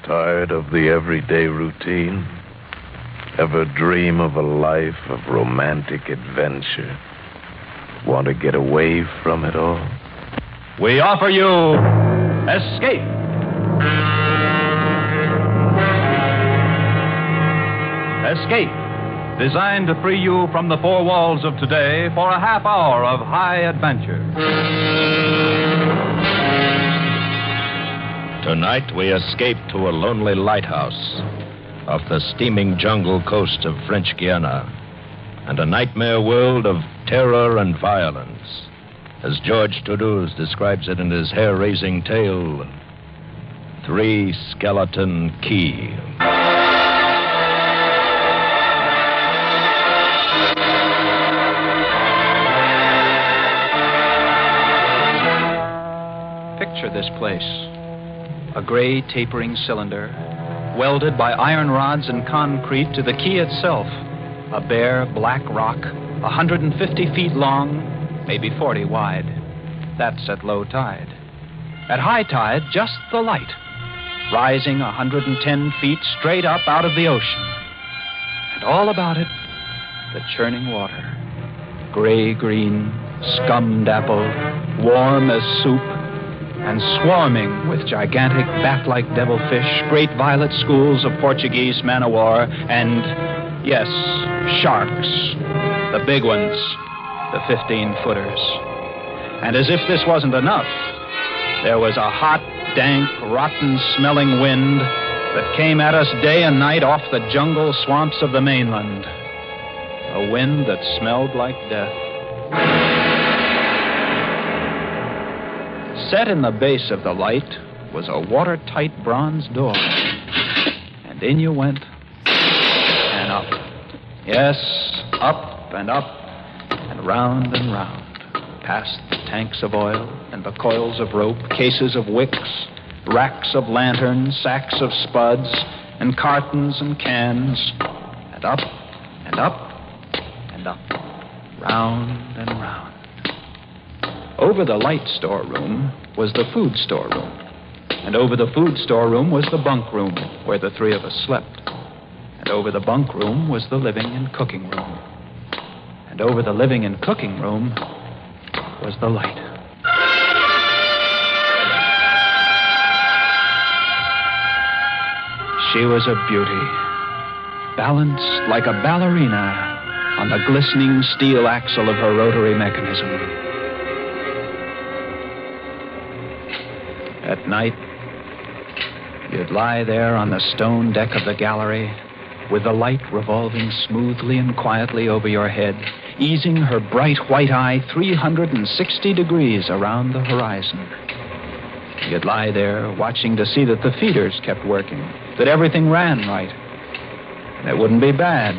Tired of the everyday routine? Ever dream of a life of romantic adventure? Want to get away from it all? We offer you Escape. Escape, designed to free you from the four walls of today for a half hour of high adventure. Tonight we escape to a lonely lighthouse off the steaming jungle coast of French Guiana and a nightmare world of terror and violence, as George Toulouse describes it in his hair-raising tale, Three Skeleton Key. Picture this place. A gray, tapering cylinder, welded by iron rods and concrete to the key itself. A bare, black rock, 150 feet long, maybe 40 wide. That's at low tide. At high tide, just the light, rising 110 feet straight up out of the ocean. And all about it, the churning water. Gray-green, scummed apple, warm as soup, and swarming with gigantic bat-like devilfish, great violet schools of Portuguese man-o'-war, and, yes, sharks, the big ones, the 15-footers. And as if this wasn't enough, there was a hot, dank, rotten-smelling wind that came at us day and night off the jungle swamps of the mainland. A wind that smelled like death. Set in the base of the light was a watertight bronze door. And in you went, and up. Yes, up and up, and round, past the tanks of oil and the coils of rope, cases of wicks, racks of lanterns, sacks of spuds, and cartons and cans, and up, and up, and up, round and round. Over the light storeroom was the food storeroom, and over the food storeroom was the bunk room where the three of us slept, and over the bunk room was the living and cooking room, and over the living and cooking room was the light. She was a beauty, balanced like a ballerina on the glistening steel axle of her rotary mechanism. At night, you'd lie there on the stone deck of the gallery with the light revolving smoothly and quietly over your head, easing her bright white eye 360 degrees around the horizon. You'd lie there watching to see that the feeders kept working, that everything ran right. And it wouldn't be bad.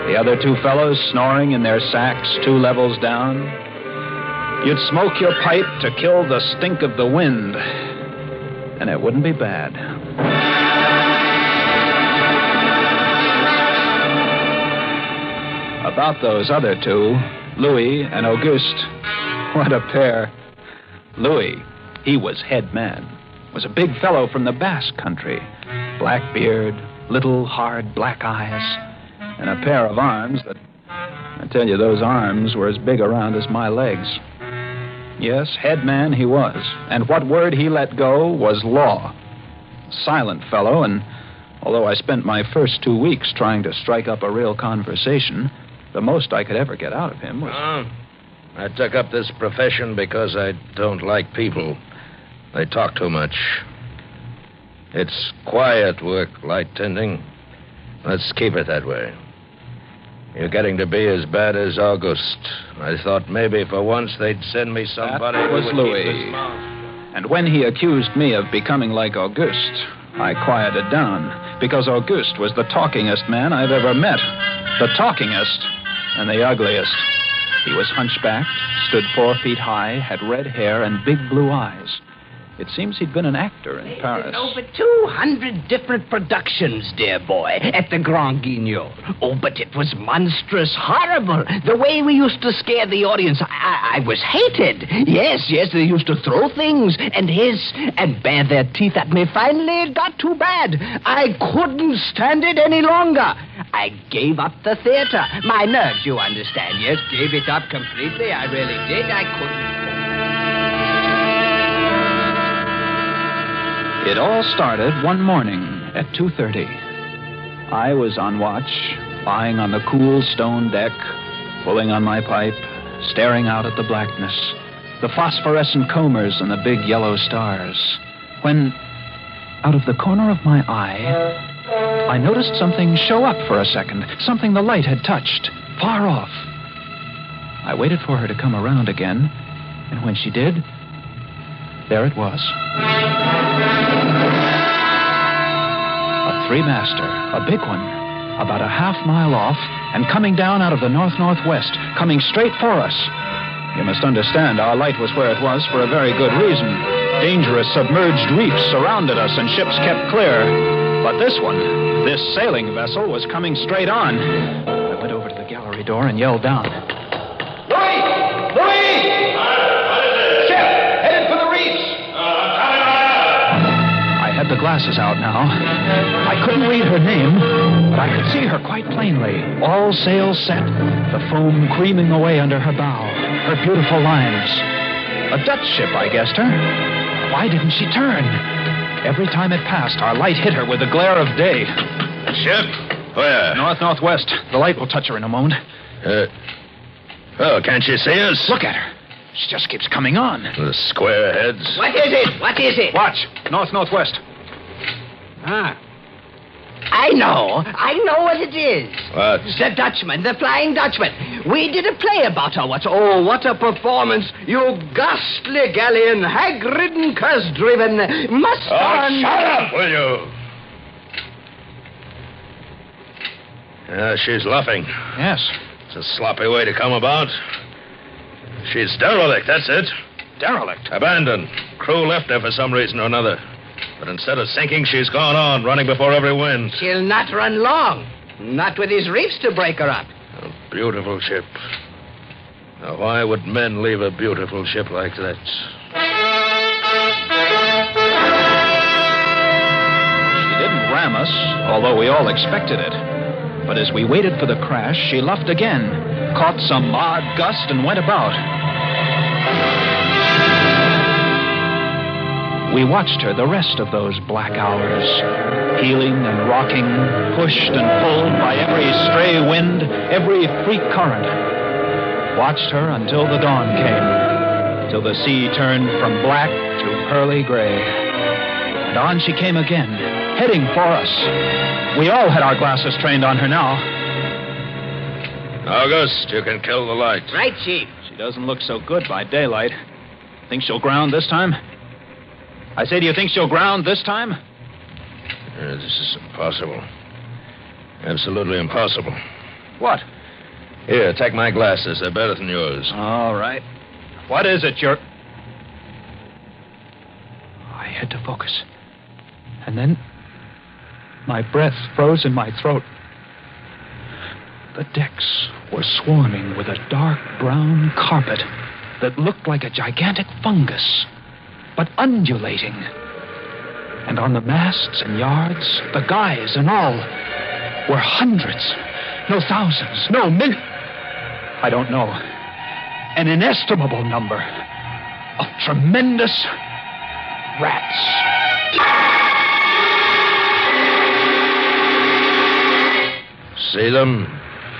The other two fellows snoring in their sacks 2 levels down. You'd smoke your pipe to kill the stink of the wind, and it wouldn't be bad. About those other two, Louis and Auguste, what a pair. Louis, he was head man, was a big fellow from the Basque country, black beard, little hard black eyes, and a pair of arms that, I tell you, those arms were as big around as my legs. Yes, head man he was, and what word he let go was law. Silent fellow, and although I spent my first 2 weeks trying to strike up a real conversation, the most I could ever get out of him was... I took up this profession because I don't like people. They talk too much. It's quiet work, light tending. Let's keep it that way. You're getting to be as bad as Auguste. I thought maybe for once they'd send me somebody that was who would Louis. keep his mouth. And when he accused me of becoming like Auguste, I quieted down, because Auguste was the talkingest man I've ever met. The talkingest and the ugliest. He was hunchbacked, stood 4 feet high, had red hair and big blue eyes. It seems he'd been an actor in Paris. Over 200 different productions, dear boy, at the Grand Guignol. Oh, but it was monstrous, horrible. The way we used to scare the audience, I was hated. Yes, they used to throw things and hiss and bare their teeth at me. Finally, it got too bad. I couldn't stand it any longer. I gave up the theater. My nerves, you understand, yes, gave it up completely. I really did. I couldn't. It all started one morning at 2:30. I was on watch, lying on the cool stone deck, pulling on my pipe, staring out at the blackness, the phosphorescent combers and the big yellow stars, when, out of the corner of my eye, I noticed something show up for a second, something the light had touched, far off. I waited for her to come around again, and when she did, there it was. A three-master, a big one, about a half-mile off, and coming down out of the north-northwest, coming straight for us. You must understand, our light was where it was for a very good reason. Dangerous submerged reefs surrounded us, and ships kept clear. But this one, this sailing vessel, was coming straight on. I went over to the gallery door and yelled down. Louis! I had the glasses out now. I couldn't read her name, but I could see her quite plainly. All sails set, the foam creaming away under her bow, her beautiful lines. A Dutch ship, I guessed her. Why didn't she turn? Every time it passed, our light hit her with the glare of day. Ship? Where? North-northwest. The light will touch her in a moment. Can't she see us? Look at her. She just keeps coming on. The square heads. What is it? Watch. North-northwest. I know what it is. What? The Dutchman, the Flying Dutchman. We did a play about her. What a performance. You ghastly galleon, hag-ridden, curse-driven, must-on... shut up, will you? She's luffing. Yes. It's a sloppy way to come about. She's derelict, that's it. Derelict? Abandoned. Crew left her for some reason or another. But instead of sinking, she's gone on, running before every wind. She'll not run long. Not with these reefs to break her up. A beautiful ship. Now, why would men leave a beautiful ship like that? She didn't ram us, although we all expected it. But as we waited for the crash, she luffed again, caught some odd gust, and went about. We watched her the rest of those black hours, heeling and rocking, pushed and pulled by every stray wind, every freak current. Watched her until the dawn came, till the sea turned from black to pearly gray. And on she came again, heading for us. We all had our glasses trained on her now. August, you can kill the light. Right, Chief. She doesn't look so good by daylight. Think she'll ground this time? I say, do you think she'll ground this time? This is impossible. Absolutely impossible. What? Here, take my glasses. They're better than yours. All right. What is it, you're... I had to focus. And then my breath froze in my throat. The decks were swarming with a dark brown carpet that looked like a gigantic fungus, but undulating. And on the masts and yards, the guys and all, were hundreds, no thousands, no I don't know. An inestimable number of tremendous rats. See them?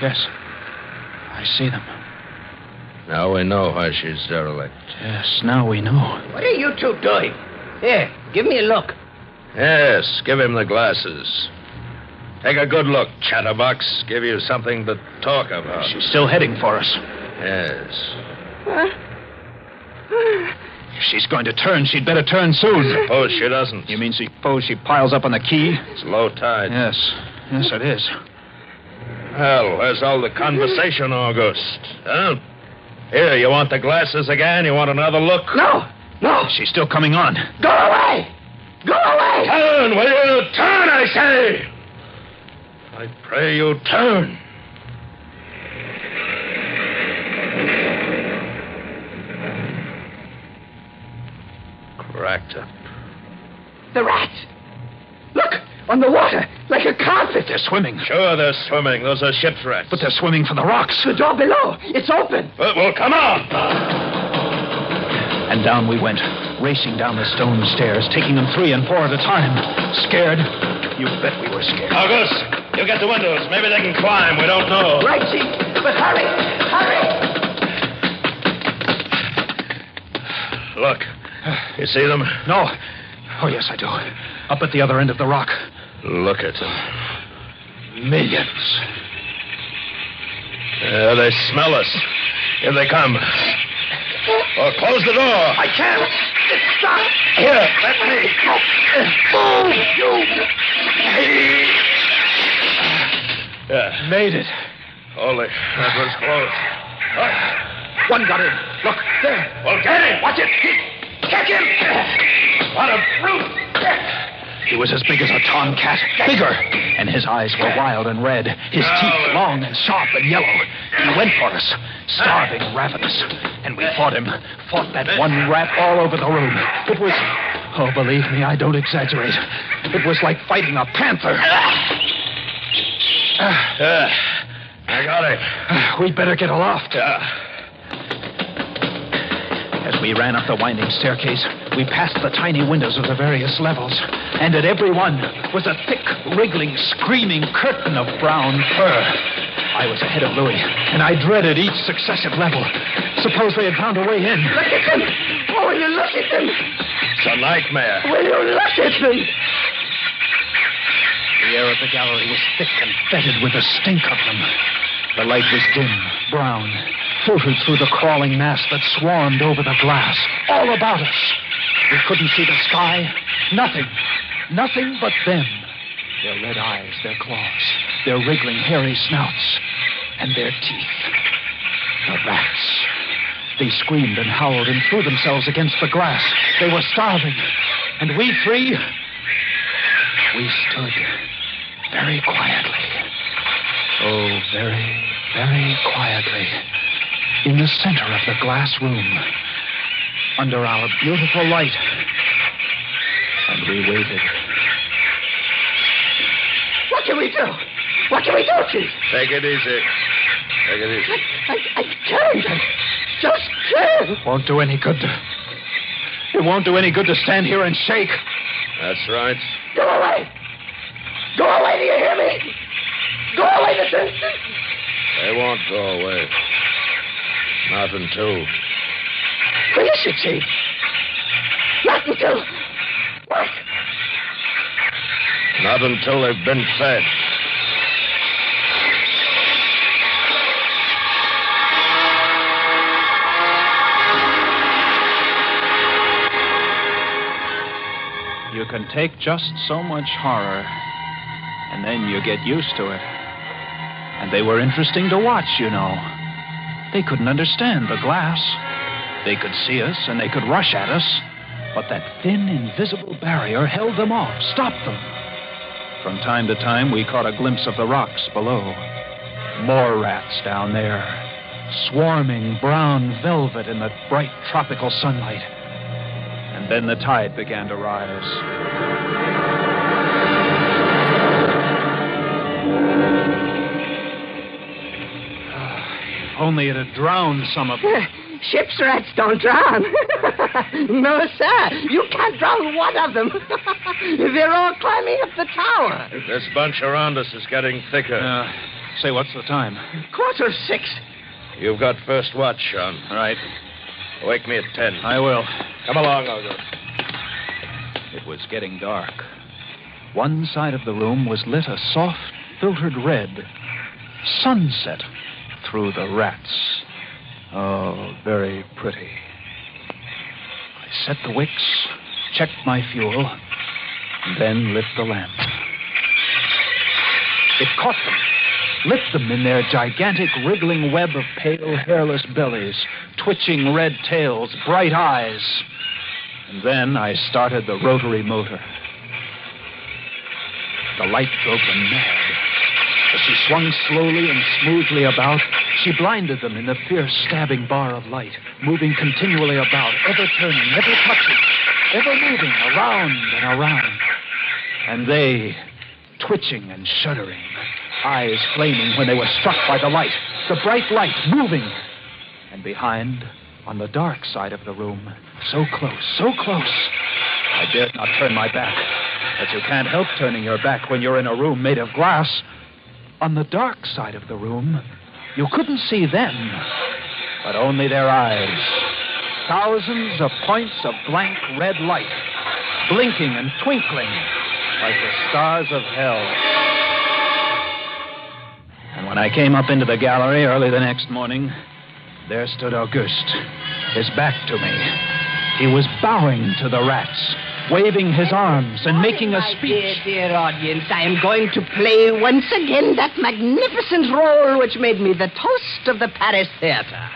Yes, I see them. Now we know why she's derelict. Yes, now we know. What are you two doing? Here, give me a look. Yes, give him the glasses. Take a good look, chatterbox. Give you something to talk about. She's still heading for us. Yes. If she's going to turn, she'd better turn soon. Suppose she doesn't. You mean suppose she piles up on the quay? It's low tide. Yes, it is. Well, where's all the conversation, August? Huh? Here, you want the glasses again? You want another look? No, No. She's still coming on. Go away! Go away! Turn, will you? Turn, I say! I pray you turn. Cracked up. The rats! Look! On the water! Like a carpet! They're swimming. Sure, they're swimming. Those are ship's rats. But they're swimming for the rocks. The door below! It's open! Well, come on! And down we went, racing down the stone stairs, taking them 3 and 4 at a time. Scared? You bet we were scared. August, you get the windows. Maybe they can climb. We don't know. Right, Chief. But hurry! Hurry! Look. You see them? No. Oh, yes, I do. Up at the other end of the rock. Look at them. Millions. Yeah, they smell us. Here they come. Oh, close the door. I can't! Stop! Here, let me. Move, you! Yeah. Made it. Holy, that was close. One got in. Look, there. Well, get him. Watch it. Catch him. What a brute. He was as big as a tomcat, bigger. And his eyes were wild and red, his teeth long and sharp and yellow. He went for us, starving, ravenous. And we fought him, fought that one rat all over the room. It was, oh, believe me, I don't exaggerate. It was like fighting a panther. I got it. We'd better get aloft. As we ran up the winding staircase, we passed the tiny windows of the various levels, and at every one was a thick, wriggling, screaming curtain of brown fur. I was ahead of Louis, and I dreaded each successive level. Suppose they had found a way in. Look at them! Oh, will you look at them? It's a nightmare. Will you look at them? The air of the gallery was thick and fetid with the stink of them. The light was dim, brown, filtered through the crawling mass that swarmed over the glass, all about us. We couldn't see the sky. Nothing. Nothing but them. Their red eyes, their claws, their wriggling, hairy snouts, and their teeth. The rats. They screamed and howled and threw themselves against the glass. They were starving. And we 3, we stood very quietly. Oh, very, very quietly. In the center of the glass room. Under our beautiful light. And we waited. What can we do? What can we do, Chief? Take it easy. Take it easy. I can't. I just can't. It won't do any good to stand here and shake. That's right. Go away. Go away, do you hear me? Go away this instant. They won't go away. Not until... Finish it, Chief. Not until... What? Not until they've been fed. You can take just so much horror, and then you get used to it. And they were interesting to watch, you know. They couldn't understand the glass. They could see us, and they could rush at us. But that thin, invisible barrier held them off, stopped them. From time to time, we caught a glimpse of the rocks below. More rats down there, swarming brown velvet in the bright tropical sunlight. And then the tide began to rise. If only it had drowned some of them. Ship's rats don't drown. No, sir. You can't drown one of them. They're all climbing up the tower. This bunch around us is getting thicker. Say, what's the time? 6:15. You've got first watch, Sean. Right. Wake me at 10. I will. Come along, August. It was getting dark. One side of the room was lit a soft, filtered red. Sunset through the rats. Oh, very pretty. I set the wicks, checked my fuel, and then lit the lamp. It caught them, lit them in their gigantic wriggling web of pale, hairless bellies, twitching red tails, bright eyes. And then I started the rotary motor. The light drove them mad. As she swung slowly and smoothly about, she blinded them in the fierce stabbing bar of light, moving continually about, ever turning, ever touching, ever moving around and around. And they, twitching and shuddering, eyes flaming when they were struck by the light, the bright light moving. And behind, on the dark side of the room, so close, I dared not turn my back. But you can't help turning your back when you're in a room made of glass. On the dark side of the room, you couldn't see them, but only their eyes. Thousands of points of blank red light, blinking and twinkling like the stars of hell. And when I came up into the gallery early the next morning, there stood Auguste, his back to me. He was bowing to the rats, waving his arms and making a speech. Dear audience, I am going to play once again that magnificent role which made me the toast of the Paris theater.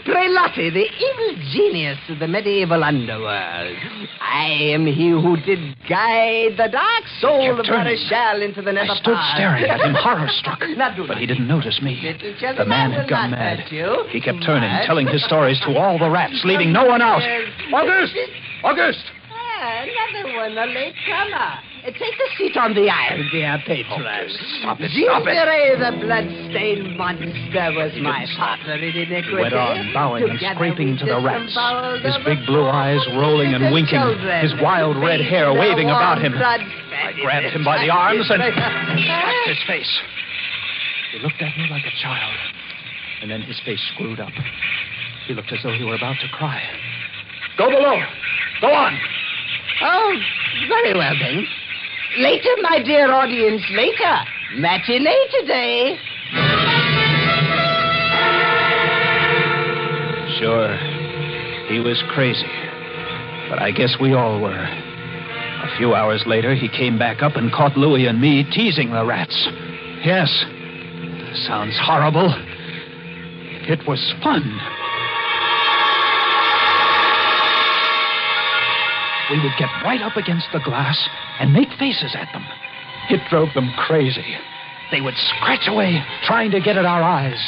Prelotti, the evil genius of the medieval underworld. I am he who did guide the dark soul of Maréchal into the nether I stood path. staring at him, horror-struck, but he didn't notice me. The man had gone mad. He kept turning, telling his stories to all the rats, leaving no one out. Auguste! Auguste! Another one, a late comer. Take a seat on the aisle, dear patron. Stop it. Gingeray, the blood-stained monster, was my partner in iniquity. He went on, bowing and Together scraping we to the rats, disemboweled his the big blue eyes rolling and winking, children. his wild red hair Their waving warm about him. blood I grabbed him by the arms and touched his face. He looked at me like a child, and then his face screwed up. He looked as though he were about to cry. Go below. Go on. Oh, very well then. Later, my dear audience, later. Matinee today. Sure, he was crazy, but I guess we all were. A few hours later, he came back up and caught Louis and me teasing the rats. Yes, sounds horrible. It was fun. We would get right up against the glass and make faces at them. It drove them crazy. They would scratch away, trying to get at our eyes.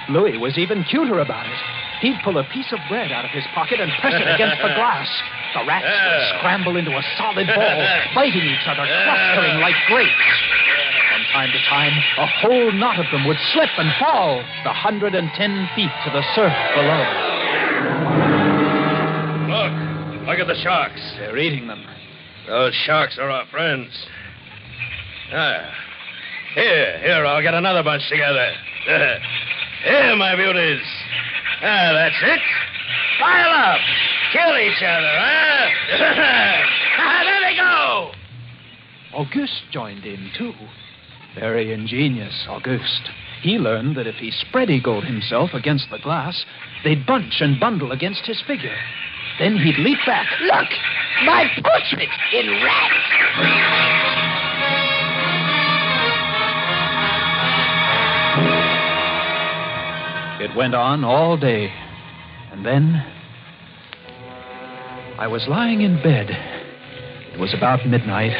Louis was even cuter about it. He'd pull a piece of bread out of his pocket and press it against the glass. The rats would scramble into a solid ball, biting each other, clustering like grapes. From time to time, a whole knot of them would slip and fall the 110 feet to the surf below. Look at the sharks. They're eating them. Those sharks are our friends. Here, I'll get another bunch together. Here, my beauties. That's it. Pile up. Kill each other, huh? There they go. Auguste joined in, too. Very ingenious, Auguste. He learned that if he spread-eagled himself against the glass, they'd bunch and bundle against his figure. Then he'd leap back. Look, my portrait in rats. It went on all day. And then I was lying in bed. It was about midnight.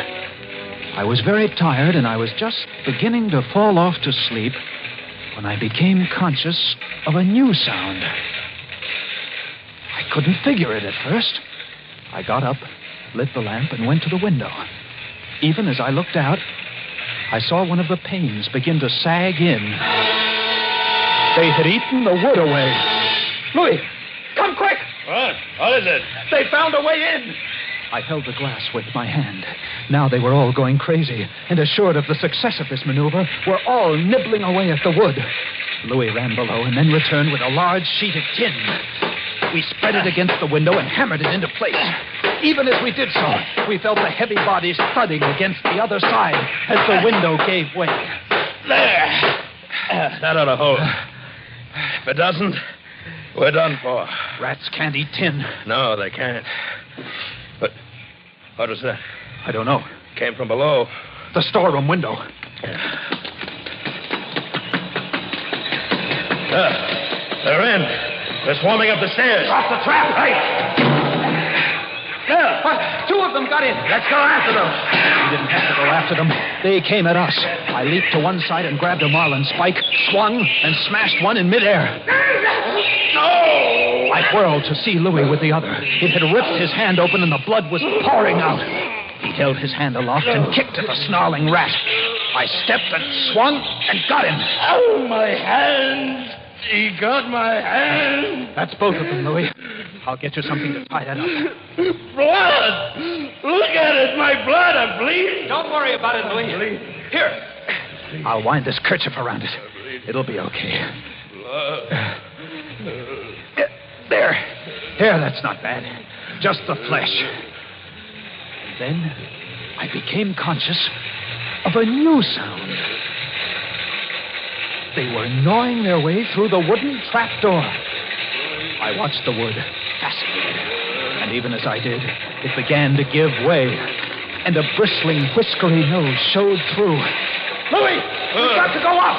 I was very tired, and I was just beginning to fall off to sleep when I became conscious of a new sound. I couldn't figure it at first. I got up, lit the lamp, and went to the window. Even as I looked out, I saw one of the panes begin to sag in. They had eaten the wood away. Louis, come quick! What is it? They found a way in! I held the glass with my hand. Now they were all going crazy, and assured of the success of this maneuver, were all nibbling away at the wood. Louis ran below and then returned with a large sheet of tin. We spread it against the window and hammered it into place. Even as we did so, we felt the heavy bodies thudding against the other side as the window gave way. There. That ought to hold. If it doesn't, we're done for. Rats can't eat tin. No, they can't. But what was that? I don't know. Came from below. The storeroom window. They're in. They're swarming up the stairs. Drop the trap! Right. There. What? Two of them got in. Let's go after them. We didn't have to go after them. They came at us. I leaped to one side and grabbed a marlin spike, swung, and smashed one in midair. No! I whirled to see Louis with the other. It had ripped his hand open and the blood was pouring out. He held his hand aloft and kicked at the snarling rat. I stepped and swung and got him. Oh, my hand! He got my hand! That's both of them, Louis. I'll get you something to tie that up. Blood! Look at it, my blood, I'm bleeding. Don't worry about it, Louis. Here. I'll wind this kerchief around it. It'll be okay. There. Here, that's not bad. Just the flesh. And then I became conscious of a new sound. They were gnawing their way through the wooden trapdoor. I watched the wood, fascinated. And even as I did, it began to give way. And a bristling, whiskery nose showed through. Louis, we've got to go up!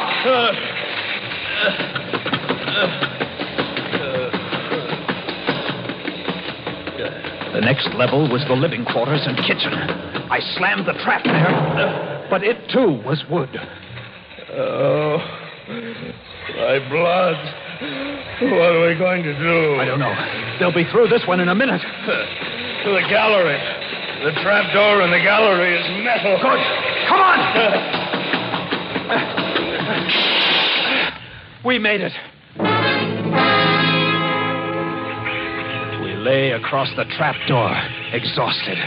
The next level was the living quarters and kitchen. I slammed the trap there, but it too was wood. Oh, my blood. What are we going to do? I don't know. They'll be through this one in a minute. To the gallery. The trap door in the gallery is metal. Good. Come on! We made it. We lay across the trap door, exhausted,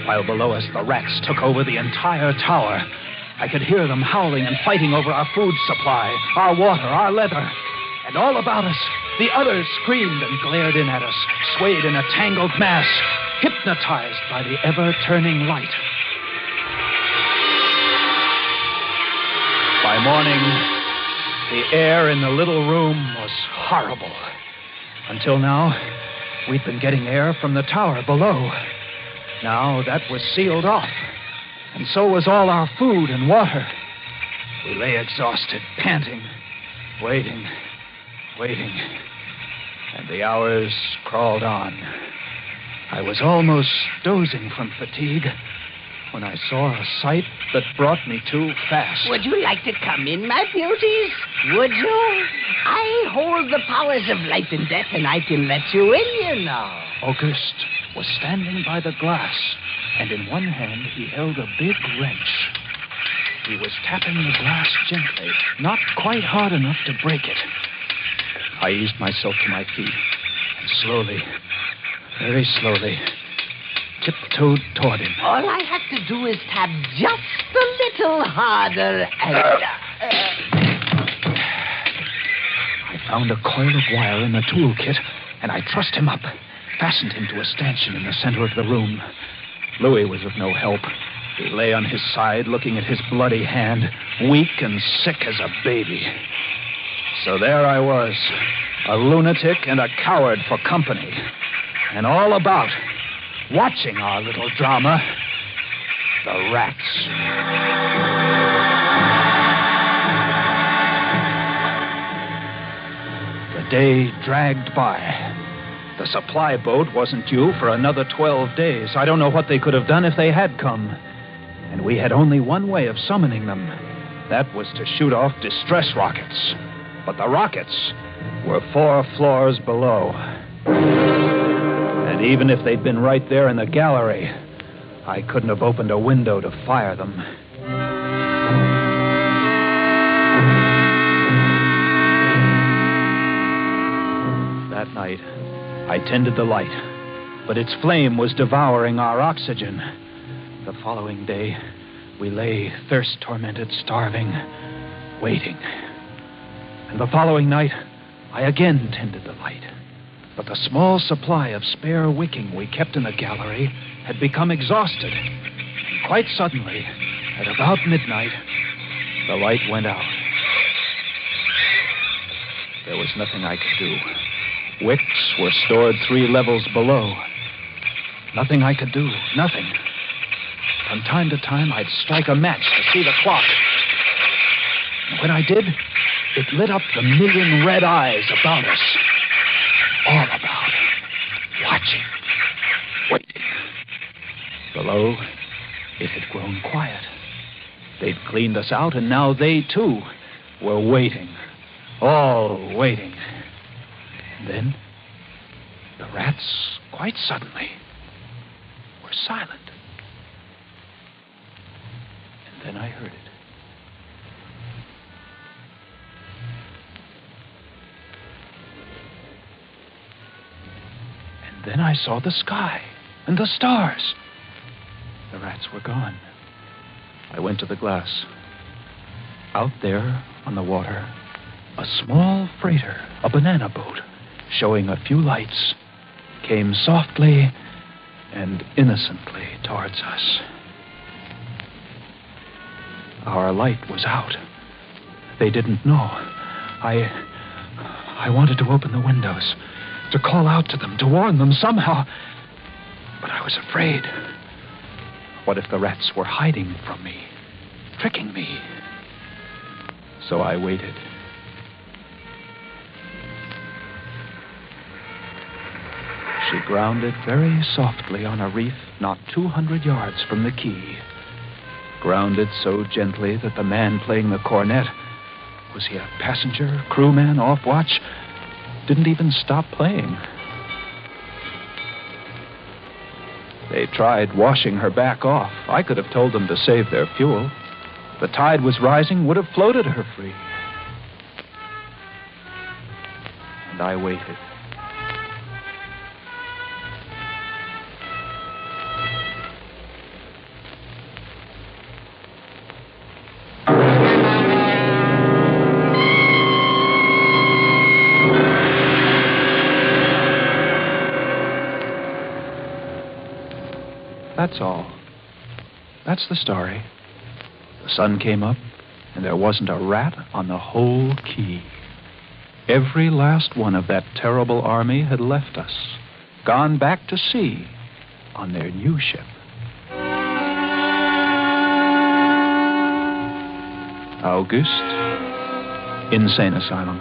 while below us the rats took over the entire tower. I could hear them howling and fighting over our food supply, our water, our leather. And all about us, the others screamed and glared in at us, swayed in a tangled mass, hypnotized by the ever-turning light. By morning, the air in the little room was horrible. Until now, we'd been getting air from the tower below. Now that was sealed off, and so was all our food and water. We lay exhausted, panting, waiting, and the hours crawled on. I was almost dozing from fatigue when I saw a sight that brought me to fast. Would you like to come in, my beauties? Would you? I hold the powers of life and death, and I can let you in, you know. Auguste was standing by the glass, and in one hand he held a big wrench. He was tapping the glass gently, not quite hard enough to break it. I eased myself to my feet, and slowly, very slowly, tiptoed toward him. All I have to do is tap just a little harder and... I found a coil of wire in the toolkit, and I trussed him up, fastened him to a stanchion in the center of the room. Louis was of no help. He lay on his side, looking at his bloody hand, weak and sick as a baby. So there I was, a lunatic and a coward for company, and all about, watching our little drama, the rats. The day dragged by. The supply boat wasn't due for another 12 days. I don't know what they could have done if they had come. And we had only one way of summoning them. That was to shoot off distress rockets. But the rockets were 4 floors below. And even if they'd been right there in the gallery, I couldn't have opened a window to fire them. That night, I tended the light, but its flame was devouring our oxygen. The following day, we lay thirst-tormented, starving, waiting. And the following night, I again tended the light. But the small supply of spare wicking we kept in the gallery had become exhausted. And quite suddenly, at about midnight, the light went out. There was nothing I could do. Wicks were stored 3 levels below. Nothing I could do. Nothing. From time to time, I'd strike a match to see the clock. And when I did, it lit up the million red eyes about us. All about. Watching. Waiting. Below, it had grown quiet. They'd cleaned us out, and now they, too, were waiting. All waiting. And then, the rats, quite suddenly, were silent. And then I heard it. And then I saw the sky and the stars. The rats were gone. I went to the glass. Out there on the water, a small freighter, a banana boat, showing a few lights, came softly and innocently towards us. Our light was out. They didn't know. I wanted to open the windows, to call out to them, to warn them somehow. But I was afraid. What if the rats were hiding from me, tricking me? So I waited. She grounded very softly on a reef not 200 yards from the quay. Grounded so gently that the man playing the cornet, was he a passenger, crewman, off watch, didn't even stop playing. They tried washing her back off. I could have told them to save their fuel. The tide was rising, would have floated her free. And I waited. That's all. That's the story. The sun came up, and there wasn't a rat on the whole quay. Every last one of that terrible army had left us, gone back to sea on their new ship. Auguste, insane asylum.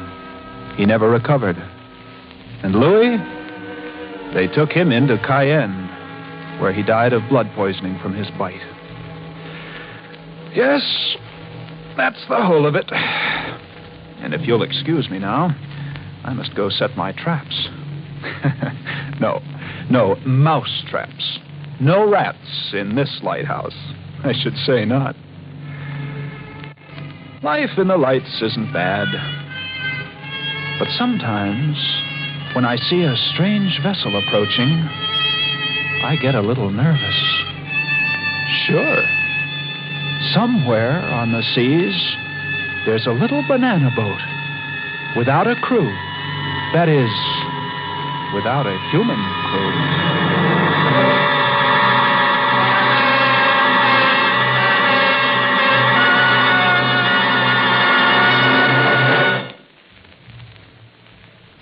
He never recovered. And Louis, they took him into Cayenne, where he died of blood poisoning from his bite. Yes, that's the whole of it. And if you'll excuse me now, I must go set my traps. No, mouse traps. No rats in this lighthouse. I should say not. Life in the lights isn't bad. But sometimes, when I see a strange vessel approaching, I get a little nervous. Sure. Somewhere on the seas, there's a little banana boat without a crew. That is, without a human crew.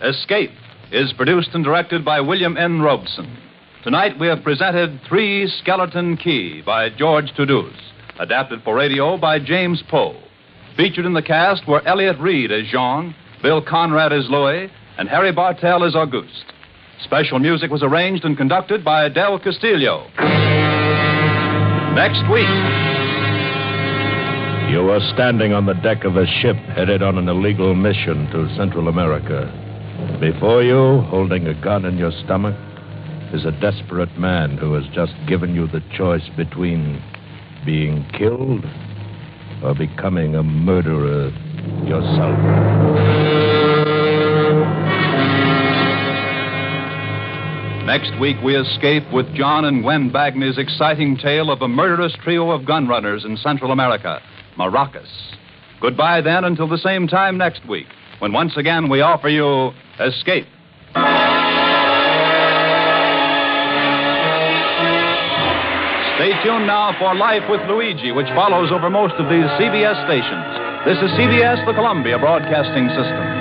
Escape is produced and directed by William N. Robeson. Tonight we have presented Three Skeleton Key by George Toulouse, adapted for radio by James Poe. Featured in the cast were Elliot Reed as Jean, Bill Conrad as Louis, and Harry Bartell as Auguste. Special music was arranged and conducted by Del Castillo. Next week. You are standing on the deck of a ship headed on an illegal mission to Central America. Before you, holding a gun in your stomach, is a desperate man who has just given you the choice between being killed or becoming a murderer yourself. Next week, we escape with John and Gwen Bagney's exciting tale of a murderous trio of gun runners in Central America, Maracas. Goodbye, then, until the same time next week, when once again we offer you Escape. Stay tuned now for Life with Luigi, which follows over most of these CBS stations. This is CBS, the Columbia Broadcasting System.